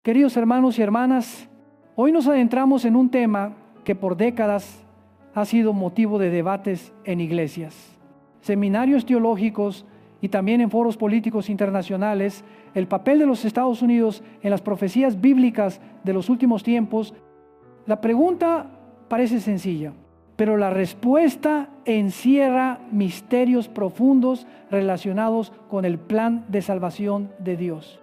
Queridos hermanos y hermanas, hoy nos adentramos en un tema que por décadas ha sido motivo de debates en iglesias, seminarios teológicos y también en foros políticos internacionales. El papel de los Estados Unidos en las profecías bíblicas de los últimos tiempos. La pregunta parece sencilla, pero la respuesta encierra misterios profundos relacionados con el plan de salvación de Dios.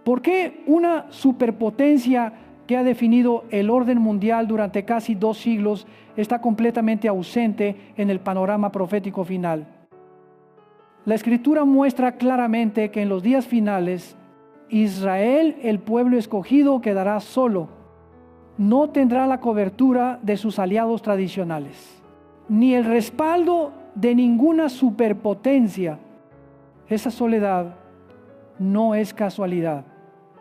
¿Por qué una superpotencia que ha definido el orden mundial durante casi 2 siglos está completamente ausente en el panorama profético final? La Escritura muestra claramente que en los días finales, Israel, el pueblo escogido, quedará solo. No tendrá la cobertura de sus aliados tradicionales, ni el respaldo de ninguna superpotencia. Esa soledad no es casualidad,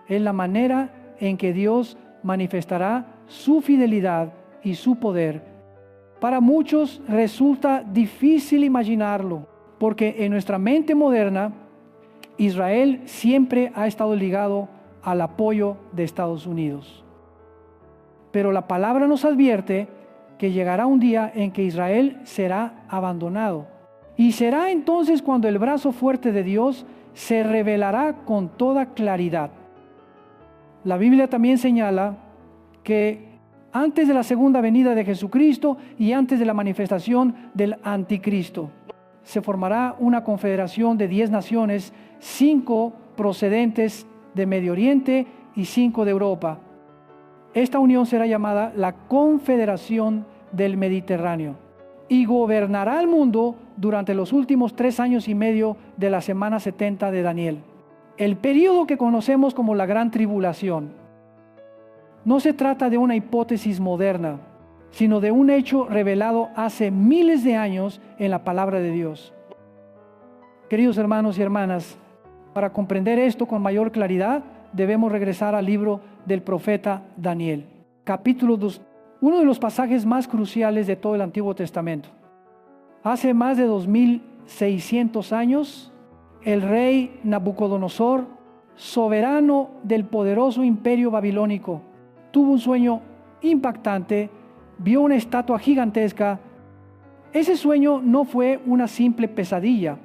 es la manera en que Dios manifestará su fidelidad y su poder. Para muchos resulta difícil imaginarlo, porque en nuestra mente moderna, Israel siempre ha estado ligado al apoyo de Estados Unidos. Pero la palabra nos advierte que llegará un día en que Israel será abandonado. Y será entonces cuando el brazo fuerte de Dios se revelará con toda claridad. La Biblia también señala que antes de la segunda venida de Jesucristo y antes de la manifestación del anticristo, se formará una confederación de 10 naciones, 5 procedentes de Medio Oriente y 5 de Europa. Esta unión será llamada la Confederación del Mediterráneo y gobernará el mundo durante los últimos 3 años y medio de la semana 70 de Daniel. El período que conocemos como la Gran Tribulación. No se trata de una hipótesis moderna, sino de un hecho revelado hace miles de años en la palabra de Dios. Queridos hermanos y hermanas, para comprender esto con mayor claridad, debemos regresar al libro del profeta Daniel, capítulo 2, uno de los pasajes más cruciales de todo el Antiguo Testamento. Hace más de 2600 años, el rey Nabucodonosor, soberano del poderoso imperio babilónico, tuvo un sueño impactante, vio una estatua gigantesca. Ese sueño no fue una simple pesadilla,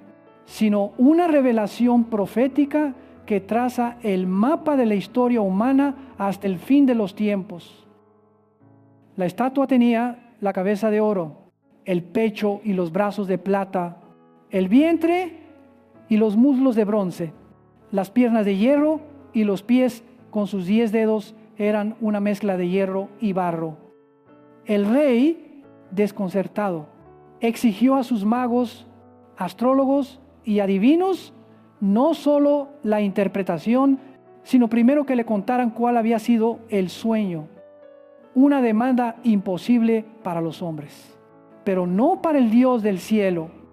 sino una revelación profética que traza el mapa de la historia humana hasta el fin de los tiempos. La estatua tenía la cabeza de oro, el pecho y los brazos de plata, el vientre y los muslos de bronce, las piernas de hierro y los pies con sus 10 dedos eran una mezcla de hierro y barro. El rey, desconcertado, exigió a sus magos, astrólogos y adivinos no solo la interpretación, sino primero que le contaran cuál había sido el sueño. Una demanda imposible para los hombres, pero no para el Dios del cielo.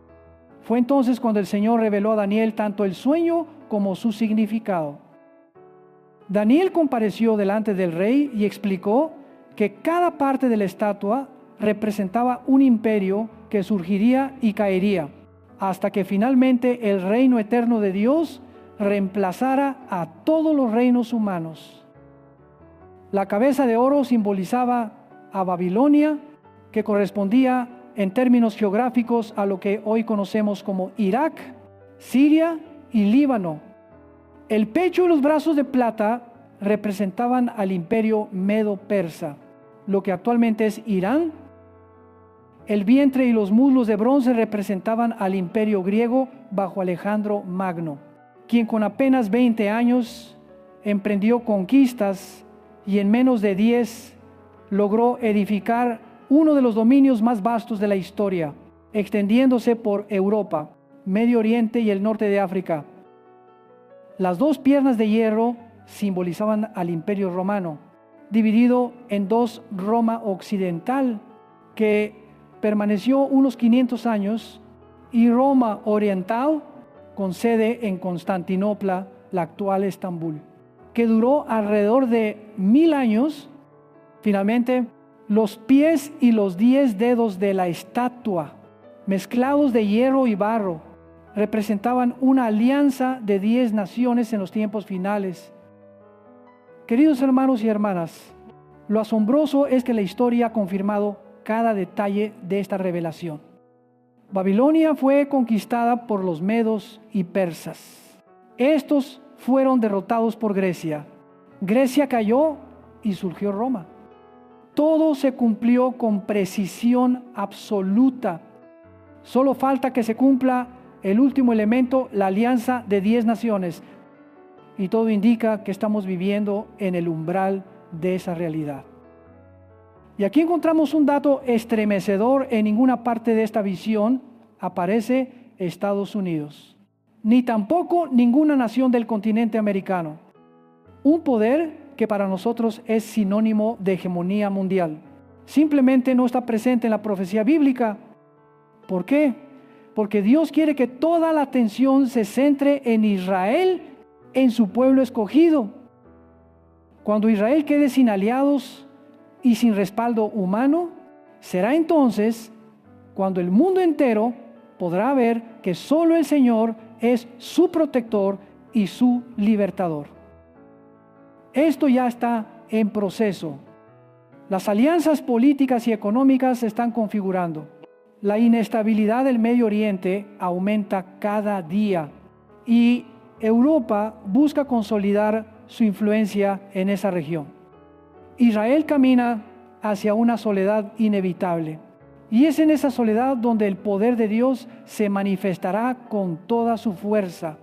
Fue entonces cuando el Señor reveló a Daniel tanto el sueño como su significado. Daniel compareció delante del rey y explicó que cada parte de la estatua representaba un imperio que surgiría y caería, hasta que finalmente el reino eterno de Dios reemplazara a todos los reinos humanos. La cabeza de oro simbolizaba a Babilonia, que correspondía en términos geográficos a lo que hoy conocemos como Irak, Siria y Líbano. El pecho y los brazos de plata representaban al imperio medo-persa, lo que actualmente es Irán. El vientre y los muslos de bronce representaban al imperio griego bajo Alejandro Magno, quien con apenas 20 años emprendió conquistas y en menos de 10 logró edificar uno de los dominios más vastos de la historia, extendiéndose por Europa, Medio Oriente y el norte de África. Las 2 piernas de hierro simbolizaban al imperio romano, dividido en 2 Roma occidental, que permaneció unos 500 años, y Roma oriental, con sede en Constantinopla, la actual Estambul, que duró alrededor de 1000 años. Finalmente, los pies y los 10 dedos de la estatua, mezclados de hierro y barro, representaban una alianza de 10 naciones en los tiempos finales. Queridos hermanos y hermanas, lo asombroso es que la historia ha confirmado cada detalle de esta revelación. Babilonia fue conquistada por los medos y persas. Estos fueron derrotados por Grecia. Grecia cayó y surgió Roma. Todo se cumplió con precisión absoluta. Solo falta que se cumpla el último elemento, la alianza de 10 naciones. Y todo indica que estamos viviendo en el umbral de esa realidad. Y aquí encontramos un dato estremecedor. En ninguna parte de esta visión aparece Estados Unidos, ni tampoco ninguna nación del continente americano. Un poder que para nosotros es sinónimo de hegemonía mundial. Simplemente no está presente en la profecía bíblica. ¿Por qué? Porque Dios quiere que toda la atención se centre en Israel, en su pueblo escogido. Cuando Israel quede sin aliados y sin respaldo humano, será entonces cuando el mundo entero podrá ver que solo el Señor es su protector y su libertador. Esto ya está en proceso. Las alianzas políticas y económicas se están configurando. La inestabilidad del Medio Oriente aumenta cada día y Europa busca consolidar su influencia en esa región. Israel camina hacia una soledad inevitable. Y es en esa soledad donde el poder de Dios se manifestará con toda su fuerza.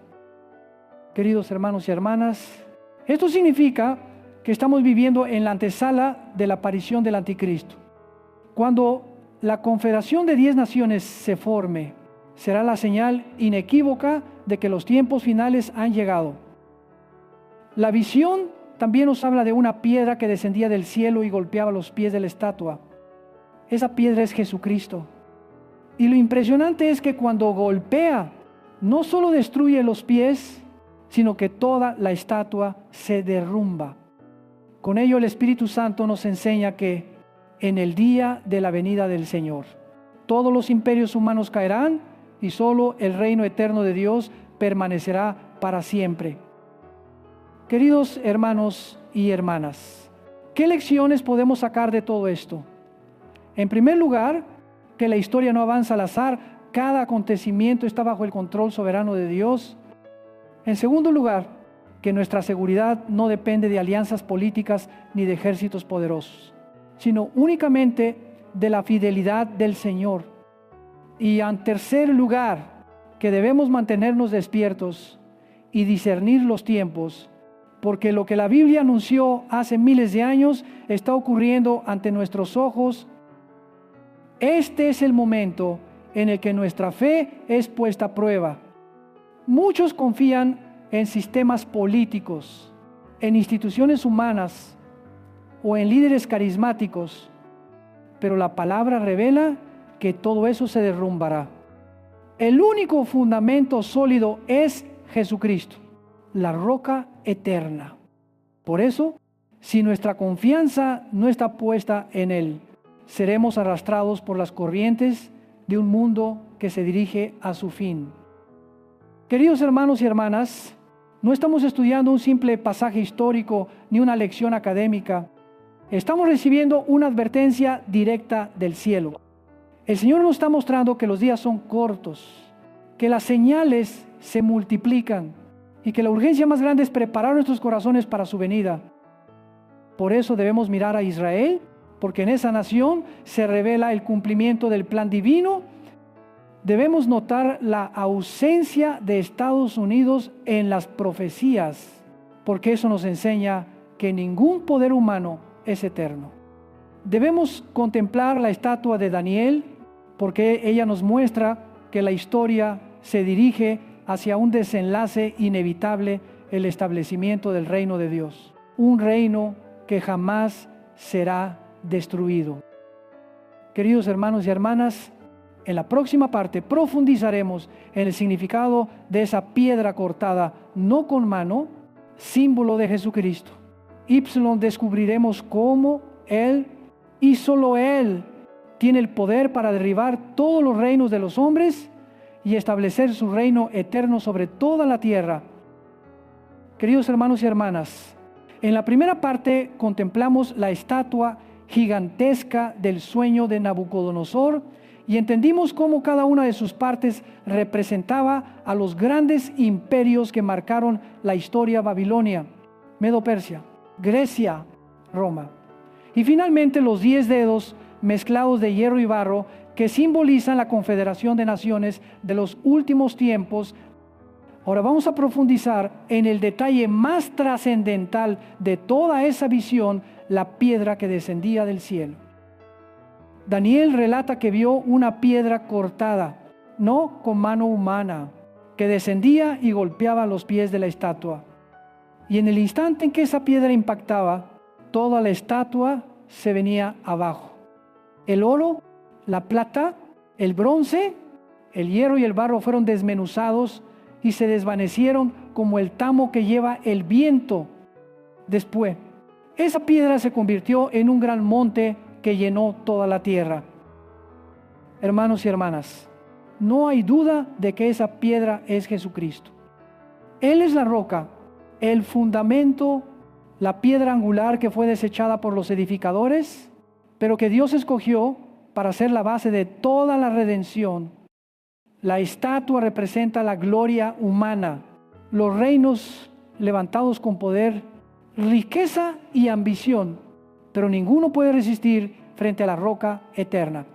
Queridos hermanos y hermanas, esto significa que estamos viviendo en la antesala de la aparición del anticristo. Cuando la confederación de 10 naciones se forme, será la señal inequívoca de que los tiempos finales han llegado. La visión también nos habla de una piedra que descendía del cielo y golpeaba los pies de la estatua. Esa piedra es Jesucristo. Y lo impresionante es que cuando golpea, no solo destruye los pies, sino que toda la estatua se derrumba. Con ello el Espíritu Santo nos enseña que en el día de la venida del Señor, todos los imperios humanos caerán y solo el reino eterno de Dios permanecerá para siempre. Queridos hermanos y hermanas, ¿qué lecciones podemos sacar de todo esto? En primer lugar, que la historia no avanza al azar, cada acontecimiento está bajo el control soberano de Dios. En segundo lugar, que nuestra seguridad no depende de alianzas políticas ni de ejércitos poderosos, sino únicamente de la fidelidad del Señor. Y en tercer lugar, que debemos mantenernos despiertos y discernir los tiempos, porque lo que la Biblia anunció hace miles de años está ocurriendo ante nuestros ojos. Este es el momento en el que nuestra fe es puesta a prueba. Muchos confían en sistemas políticos, en instituciones humanas o en líderes carismáticos, pero la palabra revela que todo eso se derrumbará. El único fundamento sólido es Jesucristo, la roca eterna. Por eso, si nuestra confianza no está puesta en Él, seremos arrastrados por las corrientes de un mundo que se dirige a su fin. Queridos hermanos y hermanas, no estamos estudiando un simple pasaje histórico ni una lección académica. Estamos recibiendo una advertencia directa del cielo. El Señor nos está mostrando que los días son cortos, que las señales se multiplican y que la urgencia más grande es preparar nuestros corazones para su venida. Por eso debemos mirar a Israel, porque en esa nación se revela el cumplimiento del plan divino. Debemos notar la ausencia de Estados Unidos en las profecías, porque eso nos enseña que ningún poder humano es eterno. Debemos contemplar la estatua de Daniel, porque ella nos muestra que la historia se dirige hacia un desenlace inevitable, el establecimiento del reino de Dios, un reino que jamás será destruido. Queridos hermanos y hermanas, en la próxima parte profundizaremos en el significado de esa piedra cortada, no con mano, símbolo de Jesucristo. Descubriremos cómo Él, y solo Él, tiene el poder para derribar todos los reinos de los hombres y establecer su reino eterno sobre toda la tierra. Queridos hermanos y hermanas, En la primera parte contemplamos la estatua gigantesca del sueño de Nabucodonosor y entendimos cómo cada una de sus partes representaba a los grandes imperios que marcaron la historia babilonia, Medo-Persia, Grecia, Roma. Y finalmente los 10 dedos mezclados de hierro y barro que simbolizan la confederación de naciones de los últimos tiempos. Ahora vamos a profundizar en el detalle más trascendental de toda esa visión, la piedra que descendía del cielo. Daniel relata que vio una piedra cortada, no con mano humana, que descendía y golpeaba los pies de la estatua. Y en el instante en que esa piedra impactaba, toda la estatua se venía abajo. El oro, la plata, el bronce, el hierro y el barro fueron desmenuzados y se desvanecieron como el tamo que lleva el viento. Después, esa piedra se convirtió en un gran monte que llenó toda la tierra. Hermanos y hermanas, no hay duda de que esa piedra es Jesucristo. Él es la roca, el fundamento, la piedra angular que fue desechada por los edificadores, pero que Dios escogió para ser la base de toda la redención. La estatua representa la gloria humana, los reinos levantados con poder, riqueza y ambición, pero ninguno puede resistir frente a la roca eterna.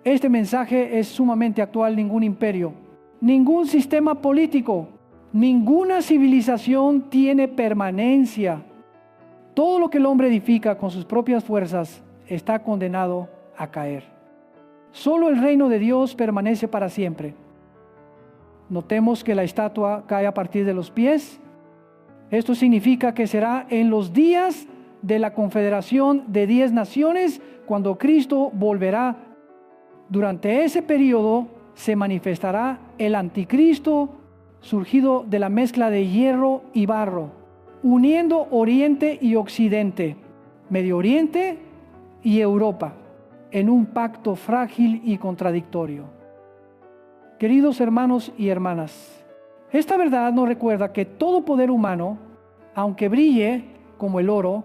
Este mensaje es sumamente actual. Ningún imperio, ningún sistema político, ninguna civilización tiene permanencia. Todo lo que el hombre edifica con sus propias fuerzas está condenado a caer. Solo el reino de Dios permanece para siempre. Notemos que la estatua cae a partir de los pies. Esto significa que será en los días de la confederación de 10 naciones cuando Cristo volverá. Durante ese periodo se manifestará el anticristo surgido de la mezcla de hierro y barro, uniendo Oriente y Occidente, Medio Oriente y Europa, en un pacto frágil y contradictorio. Queridos hermanos y hermanas, esta verdad nos recuerda que todo poder humano, aunque brille como el oro,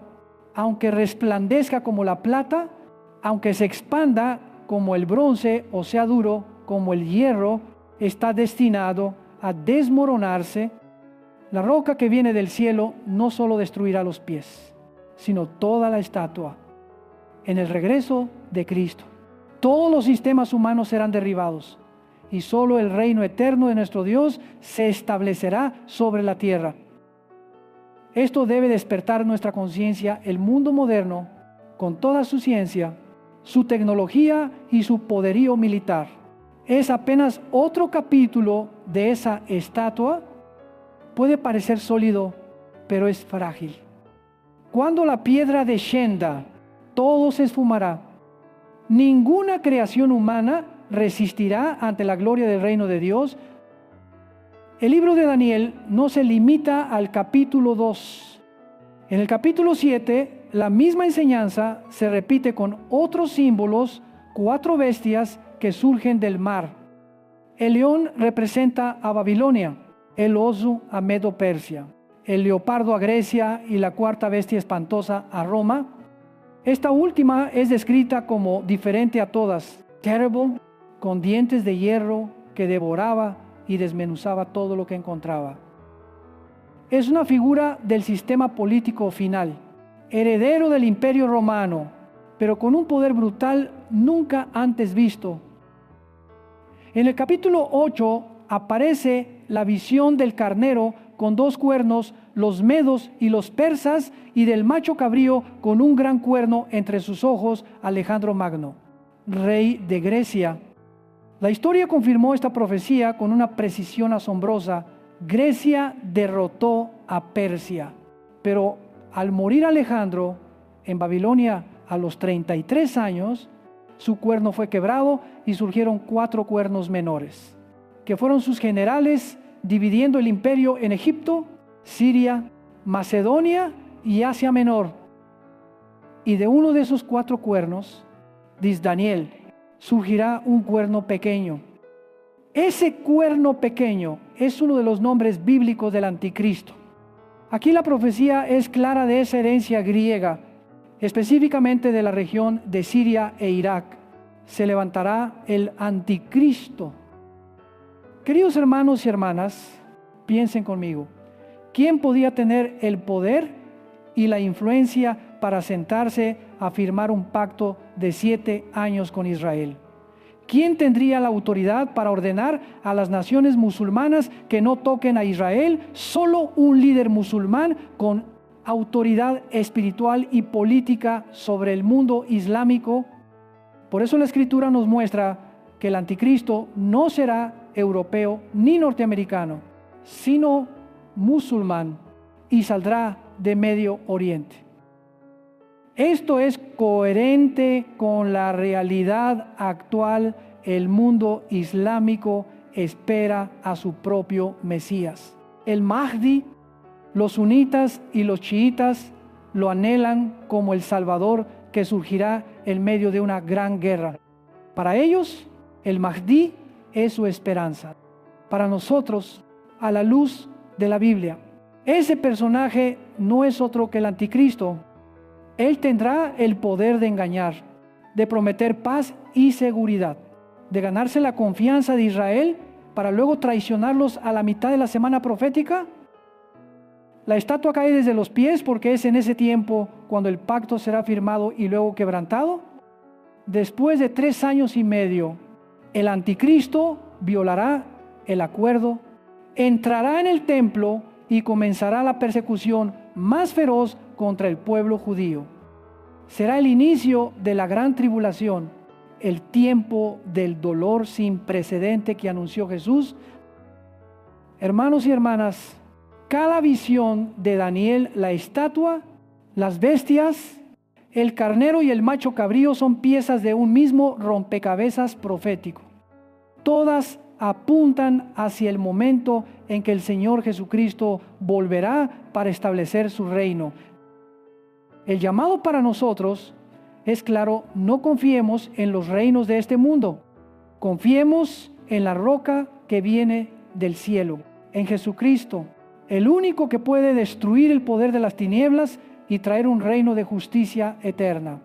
aunque resplandezca como la plata, aunque se expanda como el bronce o sea duro como el hierro, está destinado a desmoronarse. La roca que viene del cielo no solo destruirá los pies, sino toda la estatua. En el regreso de Cristo, todos los sistemas humanos serán derribados y solo el reino eterno de nuestro Dios se establecerá sobre la tierra. Esto debe despertar nuestra conciencia. El mundo moderno, con toda su ciencia, su tecnología y su poderío militar, es apenas otro capítulo de esa estatua. Puede parecer sólido, pero es frágil. Cuando la piedra descienda, todo se esfumará. Ninguna creación humana resistirá ante la gloria del reino de Dios. El libro de Daniel no se limita al capítulo 2. En el capítulo 7, la misma enseñanza se repite con otros símbolos, 4 bestias que surgen del mar. El león representa a Babilonia, el oso a Medo-Persia, el leopardo a Grecia y la 4ª bestia espantosa a Roma. Esta última es descrita como diferente a todas, terrible, con dientes de hierro que devoraba y desmenuzaba todo lo que encontraba. Es una figura del sistema político final, heredero del imperio romano, pero con un poder brutal nunca antes visto. En el capítulo 8 aparece la visión del carnero con 2 cuernos, los medos y los persas, y del macho cabrío con un gran cuerno entre sus ojos, Alejandro Magno, rey de Grecia. La historia confirmó esta profecía con una precisión asombrosa. Grecia derrotó a Persia, pero al morir Alejandro en Babilonia a los 33 años, su cuerno fue quebrado y surgieron 4 cuernos menores, que fueron sus generales, dividiendo el imperio en Egipto, Siria, Macedonia y Asia Menor. Y de uno de esos 4 cuernos, dice Daniel, surgirá un cuerno pequeño. Ese cuerno pequeño es uno de los nombres bíblicos del anticristo. Aquí la profecía es clara de esa herencia griega, específicamente de la región de Siria e Irak. Se levantará el anticristo. Queridos hermanos y hermanas, piensen conmigo. ¿Quién podía tener el poder y la influencia para sentarse a firmar un pacto de 7 años con Israel? ¿Quién tendría la autoridad para ordenar a las naciones musulmanas que no toquen a Israel? Solo un líder musulmán con autoridad espiritual y política sobre el mundo islámico. Por eso la Escritura nos muestra que el anticristo no será europeo ni norteamericano, sino musulmán, y saldrá de Medio Oriente. Esto es coherente con la realidad actual. El mundo islámico espera a su propio Mesías. El Mahdi, los sunitas y los chiitas lo anhelan como el Salvador que surgirá en medio de una gran guerra. Para ellos, el Mahdi es su esperanza. Para nosotros, a la luz de la Biblia, ese personaje no es otro que el anticristo. Él tendrá el poder de engañar, de prometer paz y seguridad, de ganarse la confianza de Israel para luego traicionarlos a la mitad de la semana profética. La estatua cae desde los pies porque es en ese tiempo cuando el pacto será firmado y luego quebrantado. Después de 3 años y medio, el anticristo violará el acuerdo, entrará en el templo y comenzará la persecución más feroz contra el pueblo judío. Será el inicio de la gran tribulación, el tiempo del dolor sin precedente que anunció Jesús. Hermanos y hermanas, cada visión de Daniel, la estatua, las bestias, el carnero y el macho cabrío son piezas de un mismo rompecabezas profético. Todas apuntan hacia el momento en que el Señor Jesucristo volverá para establecer su reino. El llamado para nosotros es claro: no confiemos en los reinos de este mundo. Confiemos en la roca que viene del cielo, en Jesucristo, el único que puede destruir el poder de las tinieblas y traer un reino de justicia eterna.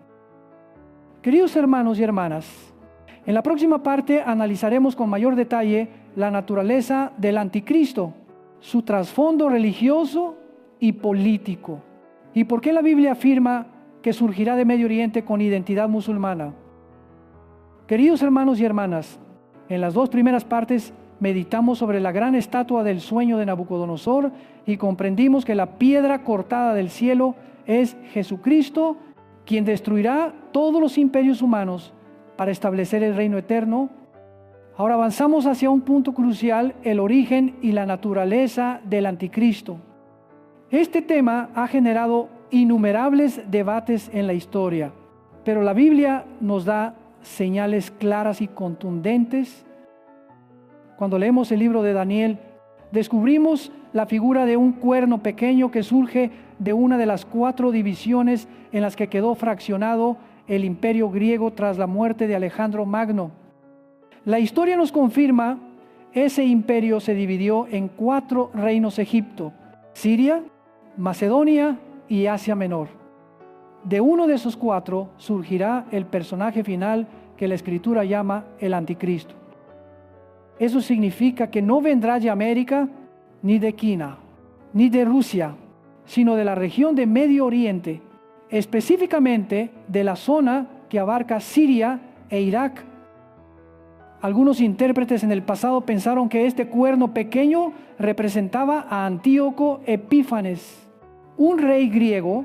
Queridos hermanos y hermanas, en la próxima parte analizaremos con mayor detalle la naturaleza del anticristo, su trasfondo religioso y político, y por qué la Biblia afirma que surgirá de Medio Oriente con identidad musulmana. Queridos hermanos y hermanas, en las 2 primeras partes meditamos sobre la gran estatua del sueño de Nabucodonosor y comprendimos que la piedra cortada del cielo es Jesucristo, quien destruirá todos los imperios humanos para establecer el reino eterno. Ahora avanzamos hacia un punto crucial: el origen y la naturaleza del anticristo. Este tema ha generado innumerables debates en la historia, pero la Biblia nos da señales claras y contundentes. Cuando leemos el libro de Daniel, descubrimos la figura de un cuerno pequeño que surge de una de las 4 divisiones en las que quedó fraccionado el imperio griego tras la muerte de Alejandro Magno. La historia nos confirma: ese imperio se dividió en 4 reinos: Egipto, Siria, Macedonia y Asia Menor. De uno de esos 4 surgirá el personaje final que la Escritura llama el anticristo. Eso significa que no vendrá de América, ni de China, ni de Rusia, sino de la región de Medio Oriente, específicamente de la zona que abarca Siria e Irak. Algunos intérpretes en el pasado pensaron que este cuerno pequeño representaba a Antíoco Epífanes, un rey griego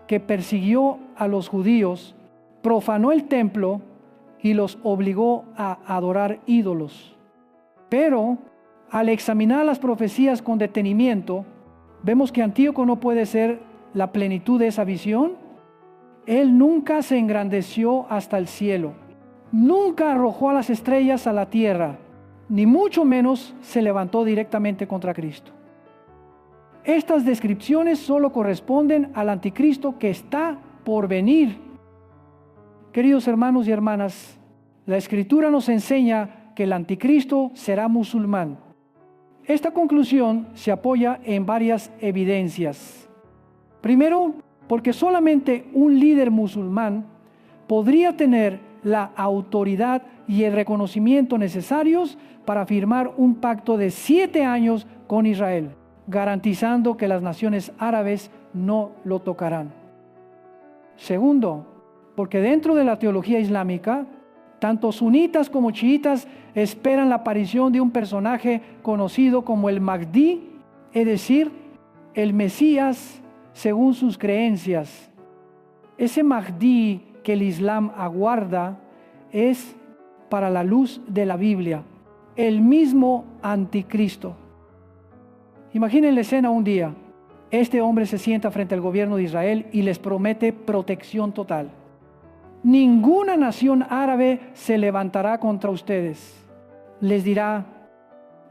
que persiguió a los judíos, profanó el templo y los obligó a adorar ídolos. Pero al examinar las profecías con detenimiento, vemos que Antíoco no puede ser la plenitud de esa visión. Él nunca se engrandeció hasta el cielo, nunca arrojó a las estrellas a la tierra, ni mucho menos se levantó directamente contra Cristo. Estas descripciones solo corresponden al anticristo que está por venir. Queridos hermanos y hermanas, la Escritura nos enseña que el anticristo será musulmán. Esta conclusión se apoya en varias evidencias. Primero, porque solamente un líder musulmán podría tener la autoridad y el reconocimiento necesarios para firmar un pacto de 7 años con Israel, garantizando que las naciones árabes no lo tocarán. Segundo, porque dentro de la teología islámica, tanto sunitas como chiitas esperan la aparición de un personaje conocido como el Mahdi, es decir, el Mesías según sus creencias. Ese Mahdi que el Islam aguarda es, para la luz de la Biblia, el mismo anticristo. Imaginen la escena un día. Este hombre se sienta frente al gobierno de Israel y les promete protección total. Ninguna nación árabe se levantará contra ustedes. Les dirá,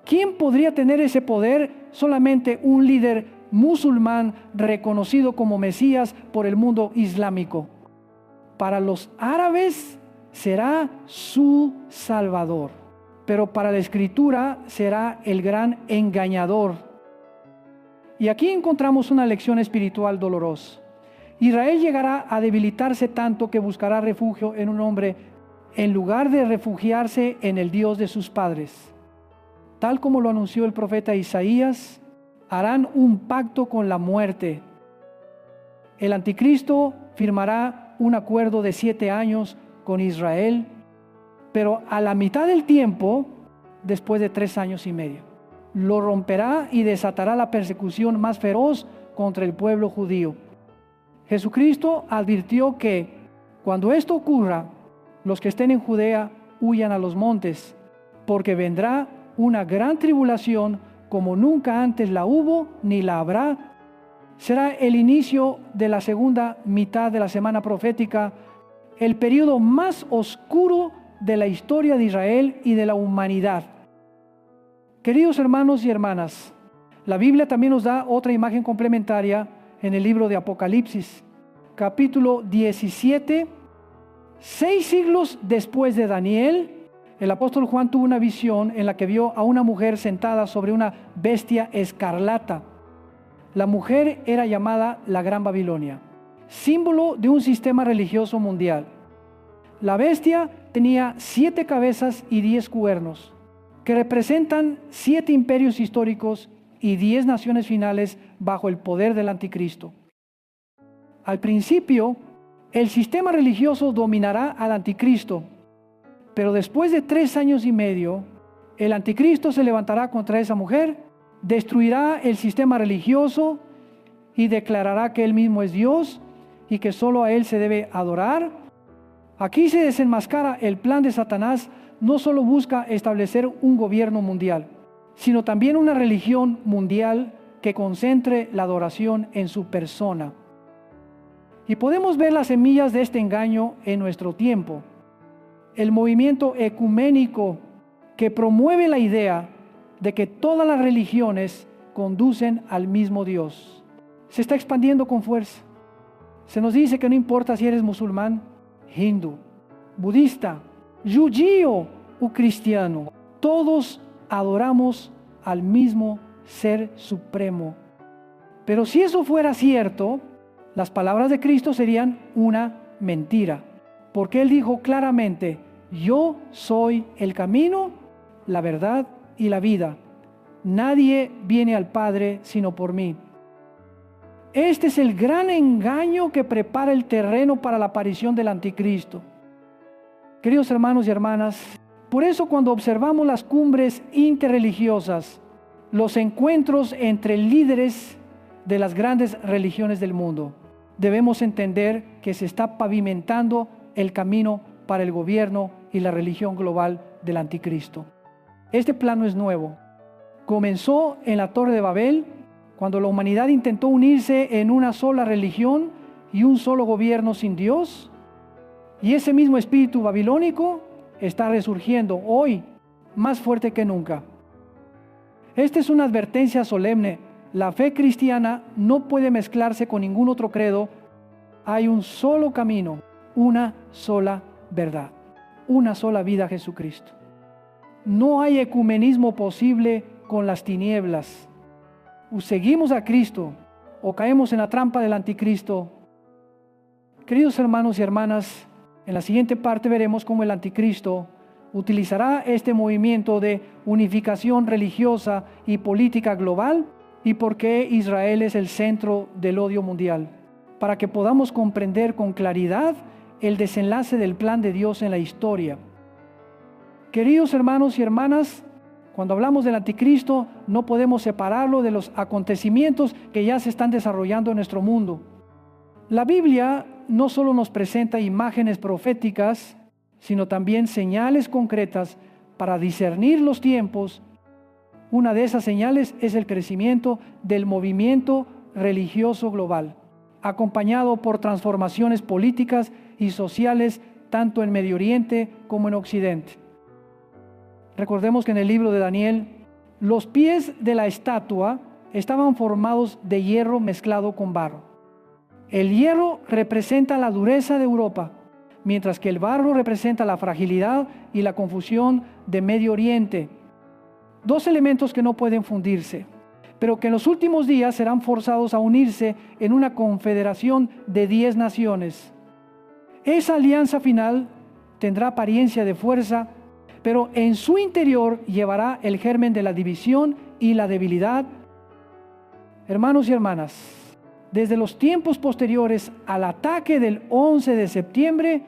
¿quién podría tener ese poder? Solamente un líder musulmán reconocido como Mesías por el mundo islámico. Para los árabes será su Salvador, pero para la Escritura será el gran engañador. Y aquí encontramos una lección espiritual dolorosa. Israel llegará a debilitarse tanto que buscará refugio en un hombre en lugar de refugiarse en el Dios de sus padres. Tal como lo anunció el profeta Isaías, harán un pacto con la muerte. El anticristo firmará un acuerdo de 7 años con Israel, pero a la mitad del tiempo, después de 3 años y medio, lo romperá y desatará la persecución más feroz contra el pueblo judío. Jesucristo advirtió que cuando esto ocurra, los que estén en Judea huyan a los montes, porque vendrá una gran tribulación como nunca antes la hubo ni la habrá. Será el inicio de la segunda mitad de la semana profética, el periodo más oscuro de la historia de Israel y de la humanidad. Queridos hermanos y hermanas, la Biblia también nos da otra imagen complementaria en el libro de Apocalipsis, capítulo 17. 6 siglos después de Daniel, el apóstol Juan tuvo una visión en la que vio a una mujer sentada sobre una bestia escarlata. La mujer era llamada la Gran Babilonia, símbolo de un sistema religioso mundial. La bestia tenía 7 cabezas y 10 cuernos, que representan 7 imperios históricos y 10 naciones finales bajo el poder del anticristo. Al principio, el sistema religioso dominará al anticristo, pero después de 3 años y medio, el anticristo se levantará contra esa mujer, destruirá el sistema religioso y declarará que él mismo es Dios y que solo a él se debe adorar. Aquí se desenmascara el plan de Satanás. No solo busca establecer un gobierno mundial, sino también una religión mundial que concentre la adoración en su persona. Y podemos ver las semillas de este engaño en nuestro tiempo. El movimiento ecuménico que promueve la idea de que todas las religiones conducen al mismo Dios se está expandiendo con fuerza. Se nos dice que no importa si eres musulmán, hindú, budista, judío o cristiano, todos adoramos al mismo Ser Supremo. Pero si eso fuera cierto, las palabras de Cristo serían una mentira, porque Él dijo claramente: yo soy el camino, la verdad y la vida. Nadie viene al Padre sino por mí. Este es el gran engaño que prepara el terreno para la aparición del anticristo. Queridos hermanos y hermanas, por eso cuando observamos las cumbres interreligiosas, los encuentros entre líderes de las grandes religiones del mundo, debemos entender que se está pavimentando el camino para el gobierno y la religión global del anticristo. Este plan no es nuevo. Comenzó en la Torre de Babel, cuando la humanidad intentó unirse en una sola religión y un solo gobierno sin Dios. Y ese mismo espíritu babilónico está resurgiendo hoy más fuerte que nunca. Esta es una advertencia solemne. La fe cristiana no puede mezclarse con ningún otro credo. Hay un solo camino, una sola verdad, una sola vida, Jesucristo. No hay ecumenismo posible con las tinieblas. ¿Seguimos a Cristo o caemos en la trampa del anticristo? Queridos hermanos y hermanas, en la siguiente parte veremos cómo el anticristo utilizará este movimiento de unificación religiosa y política global y por qué Israel es el centro del odio mundial, para que podamos comprender con claridad el desenlace del plan de Dios en la historia. Queridos hermanos y hermanas, cuando hablamos del anticristo, no podemos separarlo de los acontecimientos que ya se están desarrollando en nuestro mundo. La Biblia no solo nos presenta imágenes proféticas, sino también señales concretas para discernir los tiempos. Una de esas señales es el crecimiento del movimiento religioso global, acompañado por transformaciones políticas y sociales tanto en Medio Oriente como en Occidente. Recordemos que en el libro de Daniel, los pies de la estatua estaban formados de hierro mezclado con barro. El hierro representa la dureza de Europa, mientras que el barro representa la fragilidad y la confusión de Medio Oriente. Dos elementos que no pueden fundirse, pero que en los últimos días serán forzados a unirse en una confederación de 10 naciones. Esa alianza final tendrá apariencia de fuerza, pero en su interior llevará el germen de la división y la debilidad. Hermanos y hermanas, desde los tiempos posteriores al ataque del 11 de septiembre,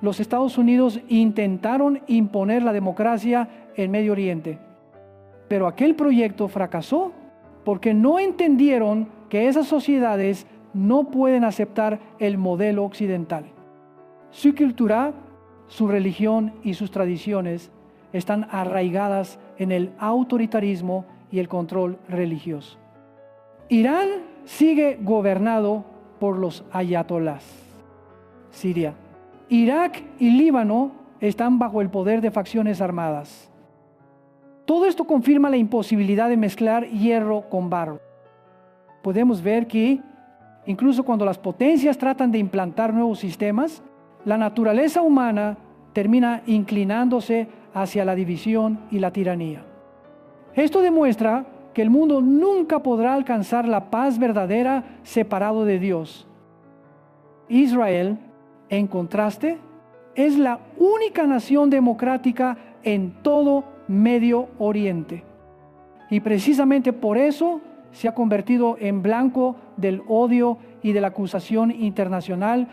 los Estados Unidos intentaron imponer la democracia en Medio Oriente. Pero aquel proyecto fracasó porque no entendieron que esas sociedades no pueden aceptar el modelo occidental. Su cultura, su religión y sus tradiciones están arraigadas en el autoritarismo y el control religioso. Irán sigue gobernado por los ayatolás. Siria, Irak y Líbano están bajo el poder de facciones armadas. Todo esto confirma la imposibilidad de mezclar hierro con barro. Podemos ver que incluso cuando las potencias tratan de implantar nuevos sistemas, la naturaleza humana termina inclinándose hacia la división y la tiranía. Esto demuestra que el mundo nunca podrá alcanzar la paz verdadera separado de Dios. Israel, en contraste, es la única nación democrática en todo Medio Oriente. Y precisamente por eso se ha convertido en blanco del odio y de la acusación internacional.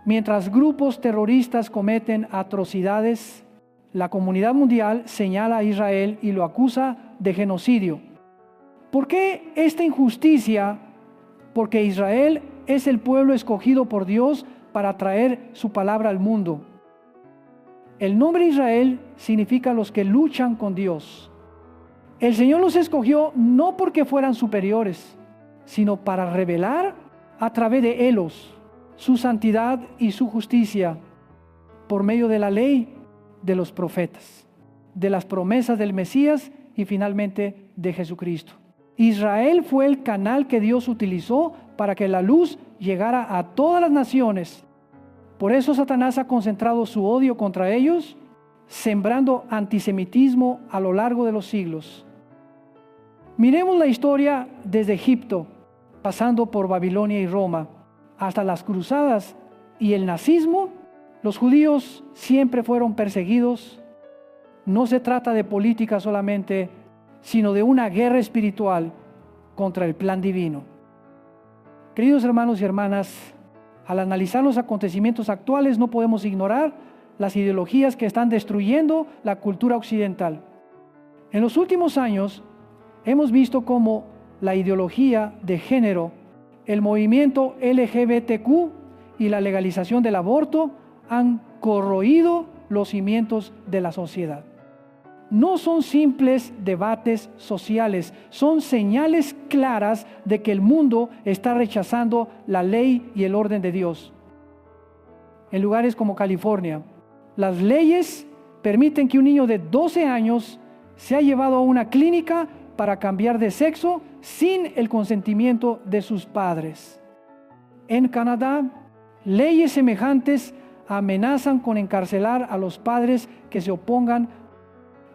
Mientras grupos terroristas cometen atrocidades, la comunidad mundial señala a Israel y lo acusa de genocidio. ¿Por qué esta injusticia? Porque Israel es el pueblo escogido por Dios para traer su palabra al mundo. El nombre Israel significa los que luchan con Dios. El Señor los escogió no porque fueran superiores, sino para revelar a través de ellos su santidad y su justicia por medio de la ley, de los profetas, de las promesas del Mesías y finalmente de Jesucristo. Israel fue el canal que Dios utilizó para que la luz llegara a todas las naciones. Por eso Satanás ha concentrado su odio contra ellos, sembrando antisemitismo a lo largo de los siglos. Miremos la historia desde Egipto, pasando por Babilonia y Roma, hasta las cruzadas y el nazismo. Los judíos siempre fueron perseguidos. No se trata de política solamente, sino de una guerra espiritual contra el plan divino. Queridos hermanos y hermanas, al analizar los acontecimientos actuales no podemos ignorar las ideologías que están destruyendo la cultura occidental. En los últimos años hemos visto cómo la ideología de género, el movimiento LGBTQ y la legalización del aborto han corroído los cimientos de la sociedad. No son simples debates sociales, son señales claras de que el mundo está rechazando la ley y el orden de Dios. En lugares como California, las leyes permiten que un niño de 12 años sea llevado a una clínica para cambiar de sexo sin el consentimiento de sus padres. En Canadá, leyes semejantes amenazan con encarcelar a los padres que se opongan.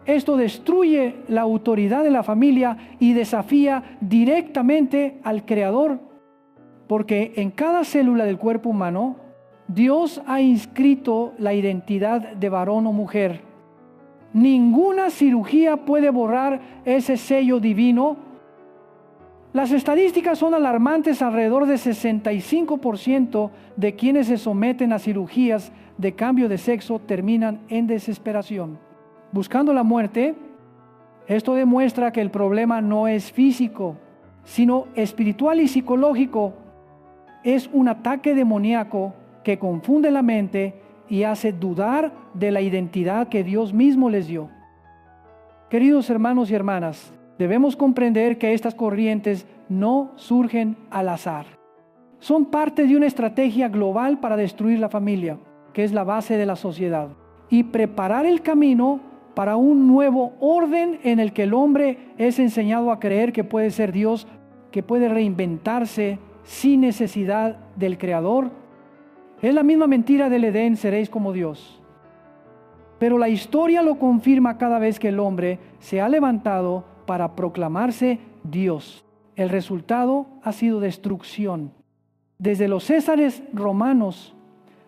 Esto destruye la autoridad de la familia y desafía directamente al Creador, porque en cada célula del cuerpo humano, Dios ha inscrito la identidad de varón o mujer. Ninguna cirugía puede borrar ese sello divino. Las estadísticas son alarmantes. Alrededor de 65% de quienes se someten a cirugías de cambio de sexo terminan en desesperación, buscando la muerte. Esto demuestra que el problema no es físico, sino espiritual y psicológico. Es un ataque demoníaco que confunde la mente y hace dudar de la identidad que Dios mismo les dio. Queridos hermanos y hermanas, debemos comprender que estas corrientes no surgen al azar. Son parte de una estrategia global para destruir la familia, que es la base de la sociedad, y preparar el camino para un nuevo orden en el que el hombre es enseñado a creer que puede ser Dios, que puede reinventarse sin necesidad del Creador. Es la misma mentira del Edén: seréis como Dios. Pero la historia lo confirma cada vez que el hombre se ha levantado para proclamarse Dios. El resultado ha sido destrucción. Desde los césares romanos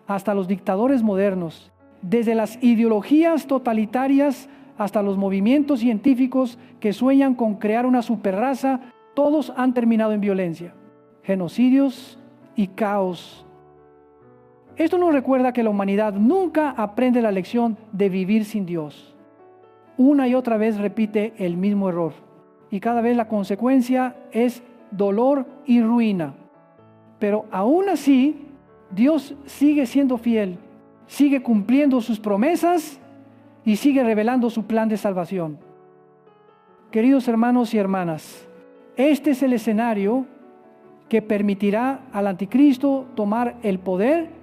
hasta los dictadores modernos, desde las ideologías totalitarias hasta los movimientos científicos que sueñan con crear una superraza, todos han terminado en violencia, genocidios y caos. Esto nos recuerda que la humanidad nunca aprende la lección de vivir sin Dios. Una y otra vez repite el mismo error, y cada vez la consecuencia es dolor y ruina. Pero aún así, Dios sigue siendo fiel, sigue cumpliendo sus promesas y sigue revelando su plan de salvación. Queridos hermanos y hermanas, este es el escenario que permitirá al anticristo tomar el poder.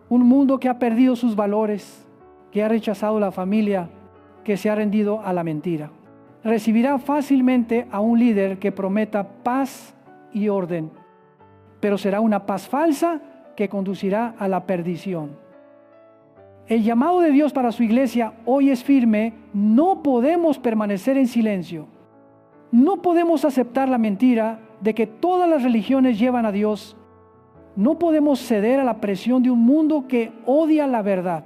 Un mundo que ha perdido sus valores, que ha rechazado la familia, que se ha rendido a la mentira. Recibirá fácilmente a un líder que prometa paz y orden, pero será una paz falsa que conducirá a la perdición. El llamado de Dios para su iglesia hoy es firme. No podemos permanecer en silencio. No podemos aceptar la mentira de que todas las religiones llevan a Dios. No podemos ceder a la presión de un mundo que odia la verdad.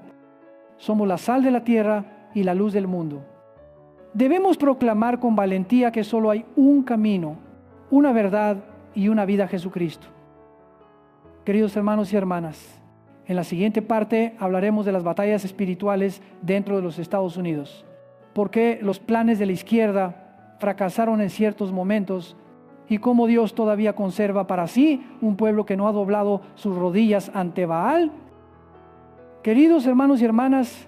Somos la sal de la tierra y la luz del mundo. Debemos proclamar con valentía que solo hay un camino, una verdad y una vida: Jesucristo. Queridos hermanos y hermanas, en la siguiente parte hablaremos de las batallas espirituales dentro de los Estados Unidos. Por qué los planes de la izquierda fracasaron en ciertos momentos y cómo Dios todavía conserva para sí un pueblo que no ha doblado sus rodillas ante Baal. Queridos hermanos y hermanas,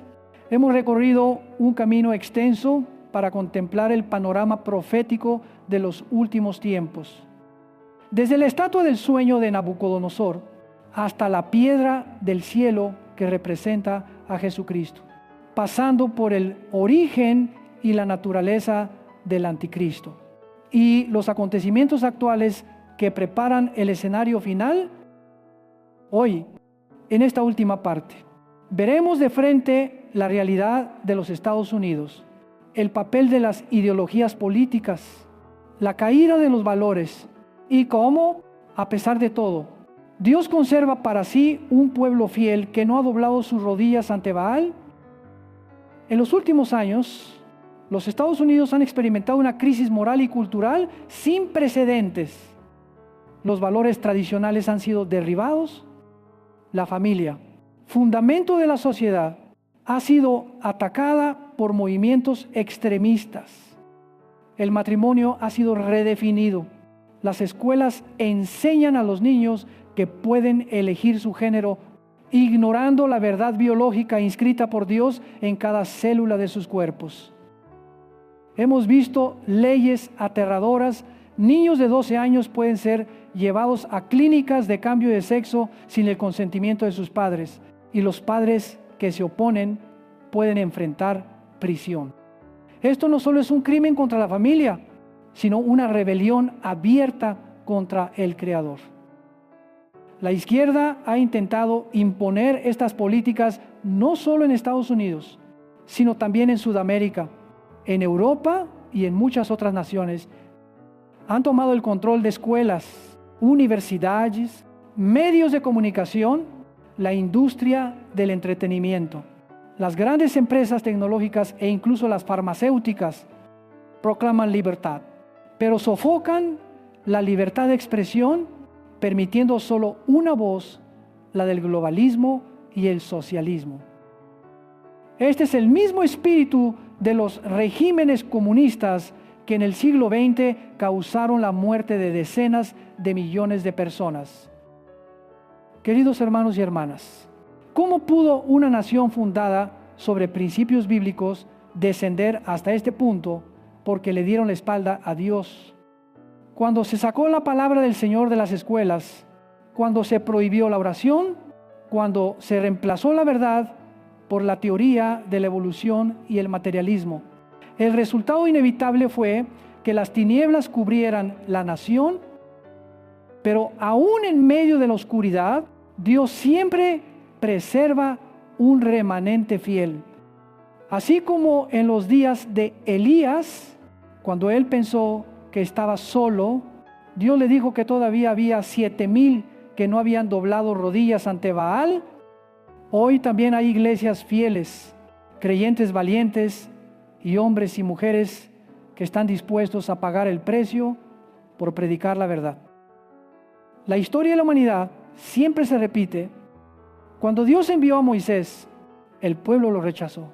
hemos recorrido un camino extenso para contemplar el panorama profético de los últimos tiempos. Desde la estatua del sueño de Nabucodonosor hasta la piedra del cielo que representa a Jesucristo, pasando por el origen y la naturaleza del anticristo y los acontecimientos actuales que preparan el escenario final. Hoy, en esta última parte, veremos de frente la realidad de los Estados Unidos, el papel de las ideologías políticas, la caída de los valores y cómo, a pesar de todo, Dios conserva para sí un pueblo fiel que no ha doblado sus rodillas ante Baal. En los últimos años, los Estados Unidos han experimentado una crisis moral y cultural sin precedentes. Los valores tradicionales han sido derribados. La familia, fundamento de la sociedad, ha sido atacada por movimientos extremistas. El matrimonio ha sido redefinido. Las escuelas enseñan a los niños que pueden elegir su género, ignorando la verdad biológica inscrita por Dios en cada célula de sus cuerpos. Hemos visto leyes aterradoras. Niños de 12 años pueden ser llevados a clínicas de cambio de sexo sin el consentimiento de sus padres, y los padres que se oponen pueden enfrentar prisión. Esto no solo es un crimen contra la familia, sino una rebelión abierta contra el Creador. La izquierda ha intentado imponer estas políticas no solo en Estados Unidos, sino también en Sudamérica, en Europa y en muchas otras naciones, han tomado el control de escuelas, universidades, medios de comunicación, la industria del entretenimiento. Las grandes empresas tecnológicas e incluso las farmacéuticas proclaman libertad, pero sofocan la libertad de expresión, permitiendo solo una voz, la del globalismo y el socialismo. Este es el mismo espíritu de los regímenes comunistas que en el siglo XX causaron la muerte de decenas de millones de personas. Queridos hermanos y hermanas, ¿cómo pudo una nación fundada sobre principios bíblicos descender hasta este punto porque le dieron la espalda a Dios? Cuando se sacó la palabra del Señor de las escuelas, cuando se prohibió la oración, cuando se reemplazó la verdad por la teoría de la evolución y el materialismo. El resultado inevitable fue que las tinieblas cubrieran la nación, pero aún en medio de la oscuridad, Dios siempre preserva un remanente fiel. Así como en los días de Elías, cuando él pensó que estaba solo, Dios le dijo que todavía había 7,000 que no habían doblado rodillas ante Baal. Hoy también hay iglesias fieles, creyentes valientes y hombres y mujeres que están dispuestos a pagar el precio por predicar la verdad. La historia de la humanidad siempre se repite. Cuando Dios envió a Moisés, el pueblo lo rechazó.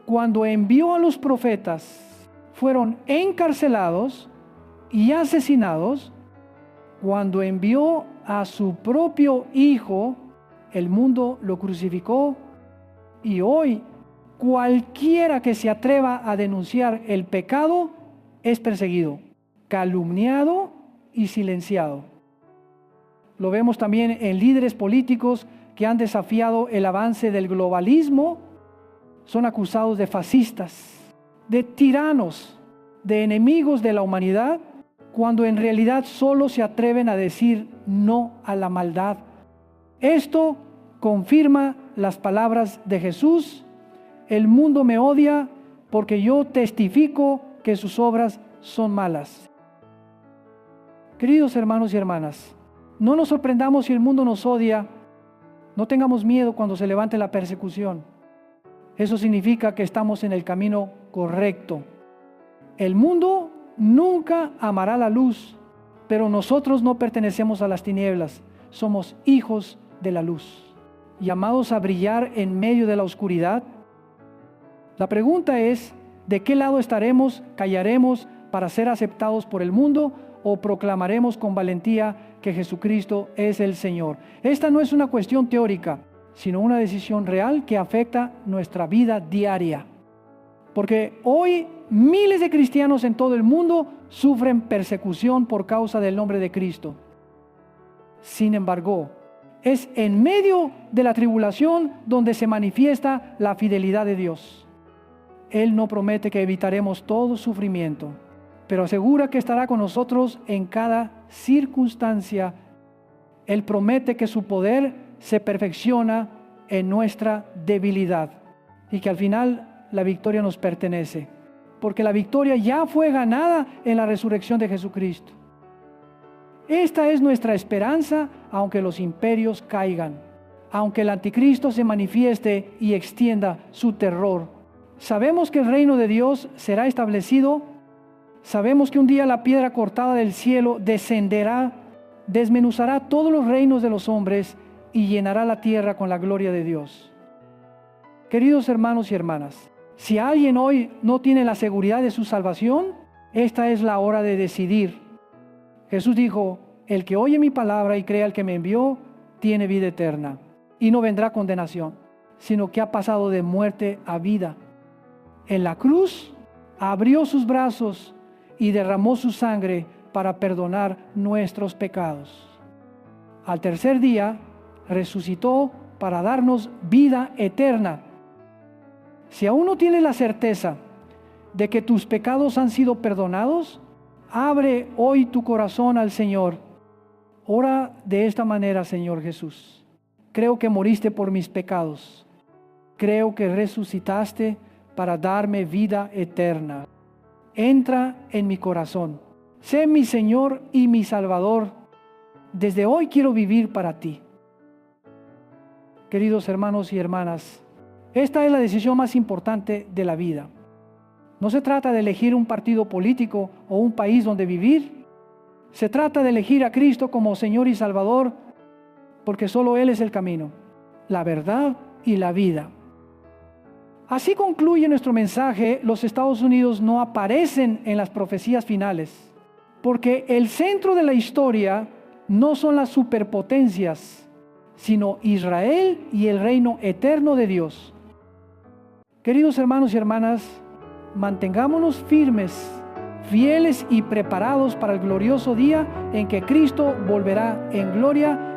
Cuando envió a los profetas, fueron encarcelados y asesinados. Cuando envió a su propio Hijo, el mundo lo crucificó. Y hoy, cualquiera que se atreva a denunciar el pecado es perseguido, calumniado y silenciado. Lo vemos también en líderes políticos que han desafiado el avance del globalismo. Son acusados de fascistas, de tiranos, de enemigos de la humanidad, cuando en realidad solo se atreven a decir no a la maldad. Esto confirma las palabras de Jesús: el mundo me odia porque yo testifico que sus obras son malas. Queridos hermanos y hermanas, no nos sorprendamos si el mundo nos odia. No tengamos miedo cuando se levante la persecución. Eso significa que estamos en el camino correcto. El mundo nunca amará la luz, pero nosotros no pertenecemos a las tinieblas. Somos hijos de la luz, llamados a brillar en medio de la oscuridad. La pregunta es, ¿de qué lado estaremos? ¿Callaremos para ser aceptados por el mundo o proclamaremos con valentía que Jesucristo es el Señor? Esta no es una cuestión teórica, sino una decisión real que afecta nuestra vida diaria. Porque hoy miles de cristianos en todo el mundo sufren persecución por causa del nombre de Cristo. Sin embargo, es en medio de la tribulación donde se manifiesta la fidelidad de Dios. Él no promete que evitaremos todo sufrimiento, pero asegura que estará con nosotros en cada circunstancia. Él promete que su poder se perfecciona en nuestra debilidad y que al final la victoria nos pertenece, porque la victoria ya fue ganada en la resurrección de Jesucristo. Esta es nuestra esperanza, aunque los imperios caigan, aunque el anticristo se manifieste y extienda su terror. Sabemos que el reino de Dios será establecido. Sabemos que un día la piedra cortada del cielo descenderá, desmenuzará todos los reinos de los hombres y llenará la tierra con la gloria de Dios. Queridos hermanos y hermanas, si alguien hoy no tiene la seguridad de su salvación, esta es la hora de decidir. Jesús dijo: el que oye mi palabra y crea al que me envió, tiene vida eterna, y no vendrá condenación, sino que ha pasado de muerte a vida. En la cruz abrió sus brazos y derramó su sangre para perdonar nuestros pecados. Al tercer día resucitó para darnos vida eterna. Si aún no tienes la certeza de que tus pecados han sido perdonados, abre hoy tu corazón al Señor. Ora de esta manera: Señor Jesús, creo que moriste por mis pecados. Creo que resucitaste para darme vida eterna. Entra en mi corazón. Sé mi Señor y mi Salvador. Desde hoy quiero vivir para ti. Queridos hermanos y hermanas, esta es la decisión más importante de la vida. No se trata de elegir un partido político o un país donde vivir. Se trata de elegir a Cristo como Señor y Salvador, porque solo Él es el camino, la verdad y la vida. Así concluye nuestro mensaje. Los Estados Unidos no aparecen en las profecías finales, porque el centro de la historia no son las superpotencias, sino Israel y el reino eterno de Dios. Queridos hermanos y hermanas, mantengámonos firmes, fieles y preparados para el glorioso día en que Cristo volverá en gloria